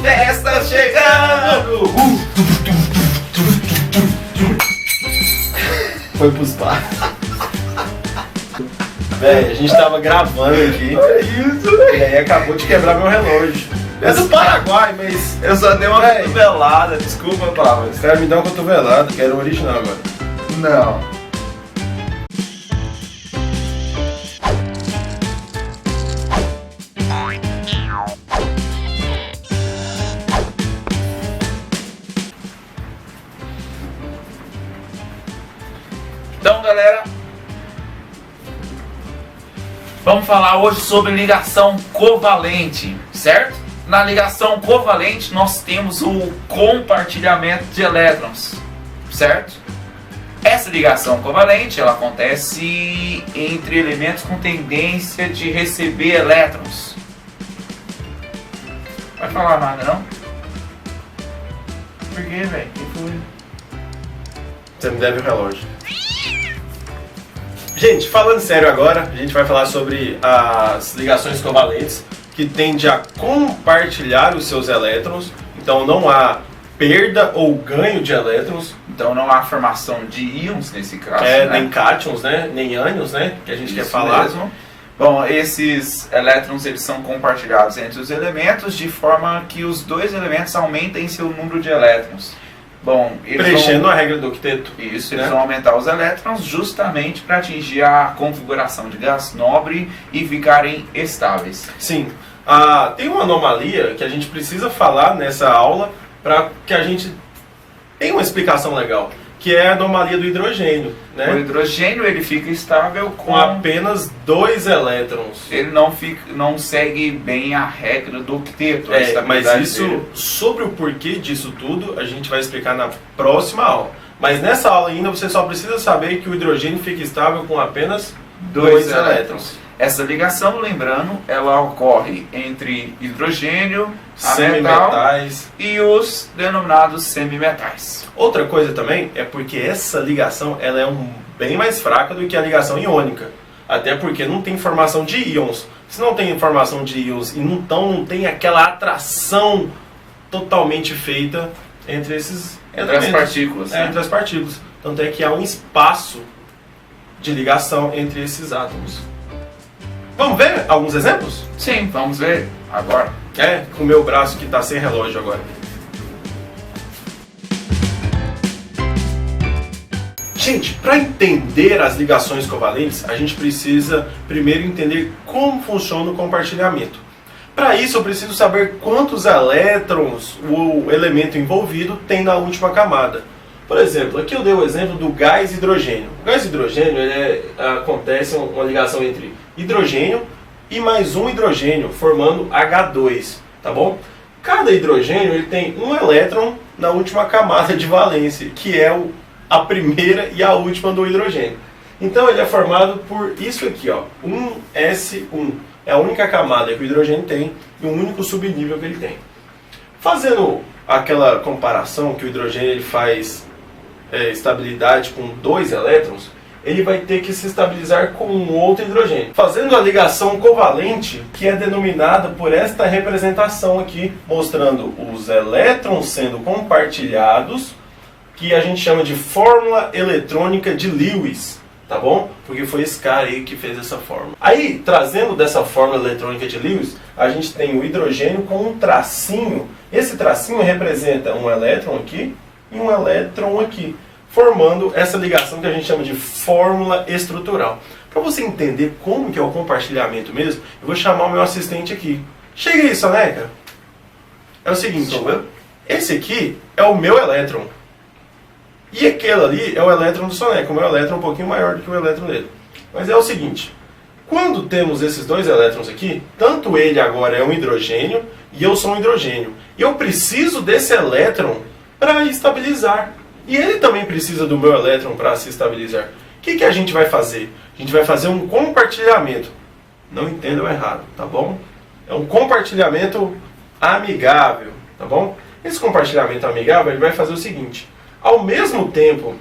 festa chegando! Foi pros bar. Véi, a gente tava gravando aqui. É isso, véi. E aí acabou de quebrar meu relógio. É do Paraguai, mas Eu só dei uma cotovelada, desculpa, Pablo. os caras me dão uma cotovelada, quero o original agora. Não. Então, galera, vamos falar hoje sobre ligação covalente, certo? Na ligação covalente nós temos o compartilhamento de elétrons, certo? Essa ligação covalente ela acontece entre elementos com tendência de receber elétrons. Não vai falar nada, não? Por quê, velho? Que foi? Você me deve o relógio. Gente, falando sério agora, a gente vai falar sobre as ligações covalentes que tendem a compartilhar os seus elétrons. Então não há perda ou ganho de elétrons. Então não há formação de íons nesse caso, né? Nem cátions, né? Nem ânions, né? Que a gente quer Isso falar. mesmo. Bom, esses elétrons eles são compartilhados entre os elementos de forma que os dois elementos aumentem seu número de elétrons. Bom, eles Preenchendo a regra do octeto. Isso, né? eles vão aumentar os elétrons justamente para atingir a configuração de gás nobre e ficarem estáveis. Sim. Tem uma anomalia que a gente precisa falar nessa aula para que a gente tenha uma explicação legal, que é a anomalia do hidrogênio, O né? hidrogênio ele fica estável Com apenas 2 elétrons. ele não segue bem a regra do octeto. a Mas estabilidade isso, dele. sobre o porquê disso tudo, a gente vai explicar na próxima aula. Mas nessa aula ainda você só precisa saber que o hidrogênio fica estável com apenas 2 elétrons. Essa ligação, lembrando, ela ocorre entre hidrogênio, a metal Semimetais. e os denominados semimetais. Outra coisa também é porque essa ligação ela é bem mais fraca do que a ligação iônica. Até porque não tem formação de íons. Se não tem formação de íons e não tem aquela atração totalmente feita entre esses Entre as elementos. partículas. né? Entre as partículas. Tanto é que há um espaço de ligação entre esses átomos. Vamos ver alguns exemplos? Sim, vamos ver agora. Com o meu braço que está sem relógio agora. Gente, para entender as ligações covalentes, a gente precisa primeiro entender como funciona o compartilhamento. Para isso, eu preciso saber quantos elétrons o elemento envolvido tem na última camada. Por exemplo, aqui eu dei o exemplo do gás hidrogênio. O gás hidrogênio acontece uma ligação entre hidrogênio e mais um hidrogênio, formando H2, tá bom? Cada hidrogênio ele tem um elétron na última camada de valência, que é a primeira e a última do hidrogênio. Então ele é formado por isso aqui, ó, 1s1. É a única camada que o hidrogênio tem e o único subnível que ele tem. Fazendo aquela comparação que o hidrogênio ele faz estabilidade com 2 elétrons, ele vai ter que se estabilizar com um outro hidrogênio. Fazendo a ligação covalente, que é denominada por esta representação aqui, mostrando os elétrons sendo compartilhados, que a gente chama de fórmula eletrônica de Lewis, tá bom? Porque foi esse cara aí que fez essa fórmula. Aí, trazendo dessa fórmula eletrônica de Lewis, a gente tem o hidrogênio com um tracinho. Esse tracinho representa um elétron aqui e um elétron aqui, formando essa ligação que a gente chama de fórmula estrutural. Para você entender como que é o compartilhamento mesmo, eu vou chamar o meu assistente aqui. Chega aí, Soneca. É o seguinte, Sou eu? esse aqui é o meu elétron. E aquele ali é o elétron do Soneca. O meu elétron é um pouquinho maior do que o elétron dele. Mas é o seguinte, quando temos esses 2 elétrons aqui, tanto ele agora é um hidrogênio e eu sou um hidrogênio. E eu preciso desse elétron para estabilizar. E ele também precisa do meu elétron para se estabilizar. O que a gente vai fazer? A gente vai fazer um compartilhamento. Não entendam errado, tá bom? É um compartilhamento amigável, tá bom? Esse compartilhamento amigável ele vai fazer o seguinte. Ao mesmo tempo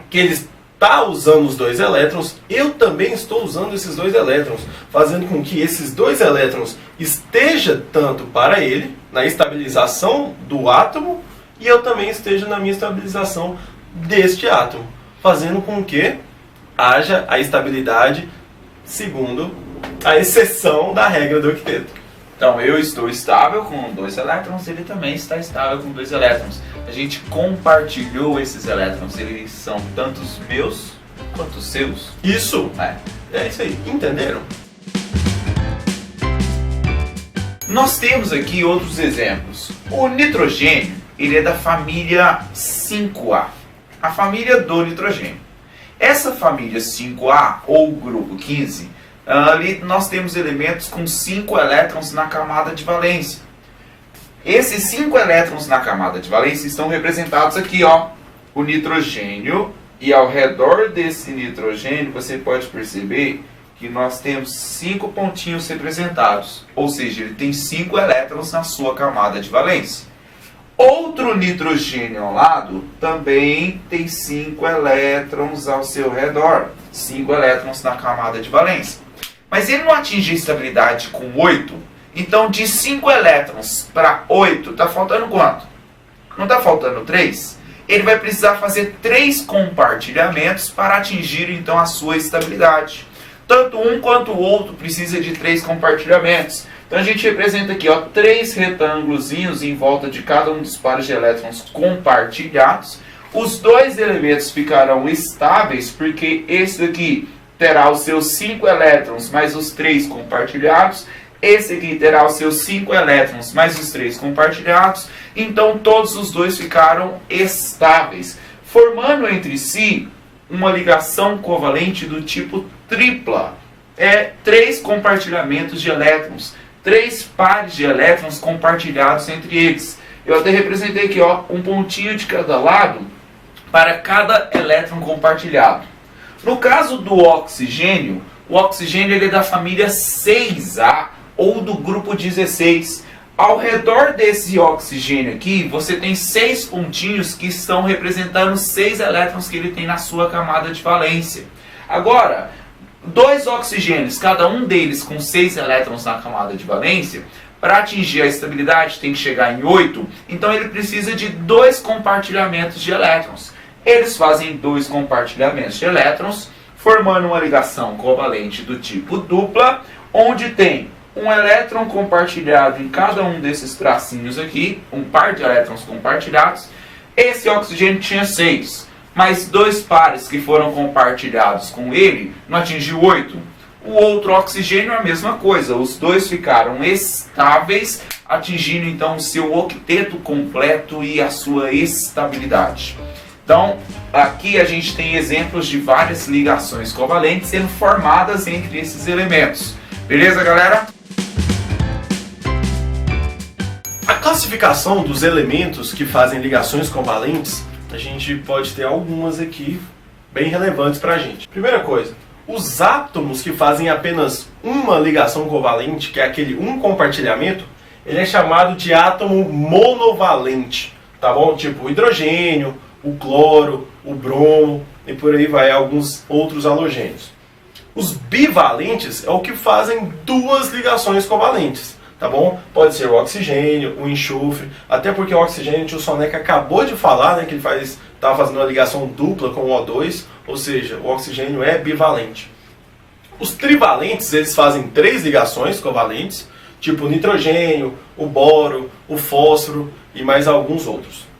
que eles está usando os dois elétrons, eu também estou usando esses dois elétrons, fazendo com que esses dois elétrons estejam tanto para ele, na estabilização do átomo, e eu também esteja na minha estabilização deste átomo, fazendo com que haja a estabilidade segundo a exceção da regra do octeto. Então eu estou estável com 2 elétrons, ele também está estável com 2 elétrons. A gente compartilhou esses elétrons, eles são tanto os meus quanto os seus. Isso! É isso aí, entenderam? Nós temos aqui outros exemplos. O nitrogênio, ele é da família 5A, a família do nitrogênio. Essa família 5A, ou grupo 15, ali nós temos elementos com 5 elétrons na camada de valência. Esses 5 elétrons na camada de valência estão representados aqui, ó, o nitrogênio, e ao redor desse nitrogênio você pode perceber que nós temos 5 pontinhos representados, ou seja, ele tem 5 elétrons na sua camada de valência. Outro nitrogênio ao lado também tem 5 elétrons ao seu redor, 5 elétrons na camada de valência. Mas ele não atinge a estabilidade com 8, então de 5 elétrons para 8, está faltando quanto? Não está faltando 3? Ele vai precisar fazer 3 compartilhamentos para atingir então a sua estabilidade. Tanto um quanto o outro precisa de 3 compartilhamentos. Então a gente representa aqui, ó, 3 retângulozinhos em volta de cada um dos pares de elétrons compartilhados. Os 2 elementos ficarão estáveis porque esse daqui terá os seus 5 elétrons mais os 3 compartilhados. Esse aqui terá os seus 5 elétrons mais os 3 compartilhados. Então todos os 2 ficaram estáveis, formando entre si uma ligação covalente do tipo tripla. 3 compartilhamentos de elétrons, 3 pares de elétrons compartilhados entre eles. Eu até representei aqui, ó, um pontinho de cada lado para cada elétron compartilhado. No caso do oxigênio, o oxigênio ele é da família 6A ou do grupo 16. Ao redor desse oxigênio aqui, você tem 6 pontinhos que estão representando 6 elétrons que ele tem na sua camada de valência. Agora, 2 oxigênios, cada um deles com 6 elétrons na camada de valência, para atingir a estabilidade tem que chegar em 8, então ele precisa de 2 compartilhamentos de elétrons. Eles fazem 2 compartilhamentos de elétrons, formando uma ligação covalente do tipo dupla, onde tem um elétron compartilhado em cada um desses tracinhos aqui, um par de elétrons compartilhados. Esse oxigênio tinha 6, mas 2 pares que foram compartilhados com ele não atingiu 8. O outro oxigênio é a mesma coisa, os 2 ficaram estáveis, atingindo então o seu octeto completo e a sua estabilidade. Então, aqui a gente tem exemplos de várias ligações covalentes sendo formadas entre esses elementos. Beleza, galera? A classificação dos elementos que fazem ligações covalentes, a gente pode ter algumas aqui bem relevantes para a gente. Primeira coisa, os átomos que fazem apenas uma ligação covalente, que é aquele um compartilhamento, ele é chamado de átomo monovalente, tá bom? Tipo o hidrogênio, o cloro, o bromo e por aí vai alguns outros halogênios. Os bivalentes é o que fazem 2 ligações covalentes, tá bom? Pode ser o oxigênio, o enxofre, até porque o oxigênio, o tio Soneca acabou de falar, né, que ele estava fazendo uma ligação dupla com o O2, ou seja, o oxigênio é bivalente. Os trivalentes, eles fazem 3 ligações covalentes, tipo o nitrogênio, o boro, o fósforo e mais alguns outros.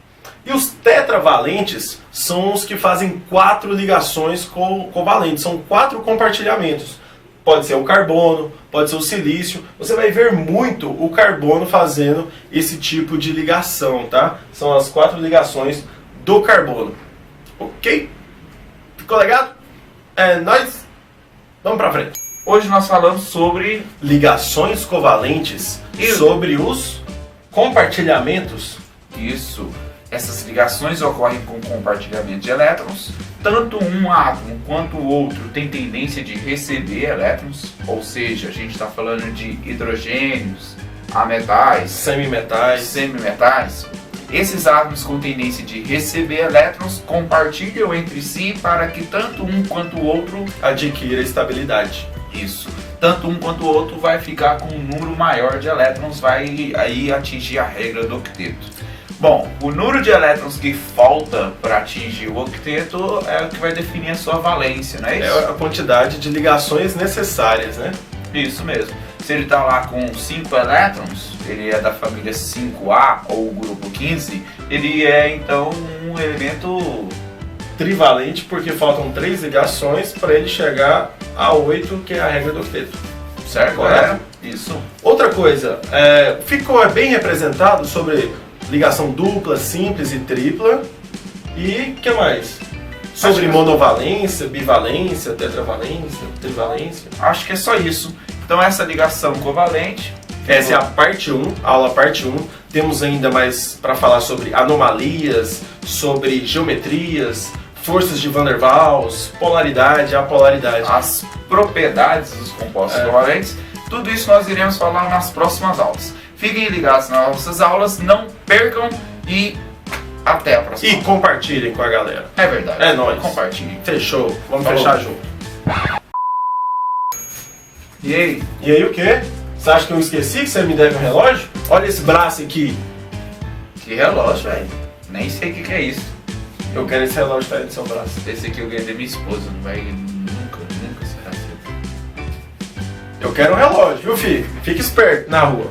E os tetravalentes são os que fazem 4 ligações covalentes, são 4 compartilhamentos. Pode ser o carbono, pode ser o silício. Você vai ver muito o carbono fazendo esse tipo de ligação, tá? São as 4 ligações do carbono. Ok? Ficou legal? É nóis? Vamos pra frente. Hoje nós falamos sobre ligações covalentes, sobre os compartilhamentos. Isso. Essas ligações ocorrem com compartilhamento de elétrons. Tanto um átomo quanto o outro tem tendência de receber elétrons, ou seja, a gente está falando de hidrogênios, ametais, semimetais. Esses átomos com tendência de receber elétrons compartilham entre si para que tanto um quanto o outro Adquira estabilidade. isso. Tanto um quanto o outro vai ficar com um número maior de elétrons, vai aí atingir a regra do octeto. Bom, o número de elétrons que falta para atingir o octeto é o que vai definir a sua valência, não é isso? É a quantidade de ligações necessárias, né? Isso mesmo. Se ele está lá com 5 elétrons, ele é da família 5A ou grupo 15, ele é então um elemento Trivalente, porque faltam 3 ligações para ele chegar a 8, que é a regra do octeto. certo, Correto? galera? Isso. Outra coisa, ficou bem representado sobre ligação dupla, simples e tripla. E o que mais? Sobre monovalência, bivalência, tetravalência, trivalência. Acho que é só isso. Então essa ligação covalente. Essa é a parte 1, aula parte 1. Temos ainda mais para falar sobre anomalias, sobre geometrias, forças de Van der Waals, polaridade, apolaridade. As propriedades dos compostos covalentes. Tudo isso nós iremos falar nas próximas aulas. Fiquem ligados nas nossas aulas, não percam e até a próxima. E compartilhem com a galera. É verdade. É nóis. Compartilhem. Fechou. Vamos Falou. fechar junto. E aí? E aí o quê? Você acha que eu esqueci que você me deve um relógio? Olha esse braço aqui. Que relógio, velho. Nem sei o que é isso. Eu quero esse relógio que tá aí no seu braço. Esse aqui eu ganhei da minha esposa. Não vai nunca será seu. Eu quero um relógio, viu, filho? Fique esperto na rua.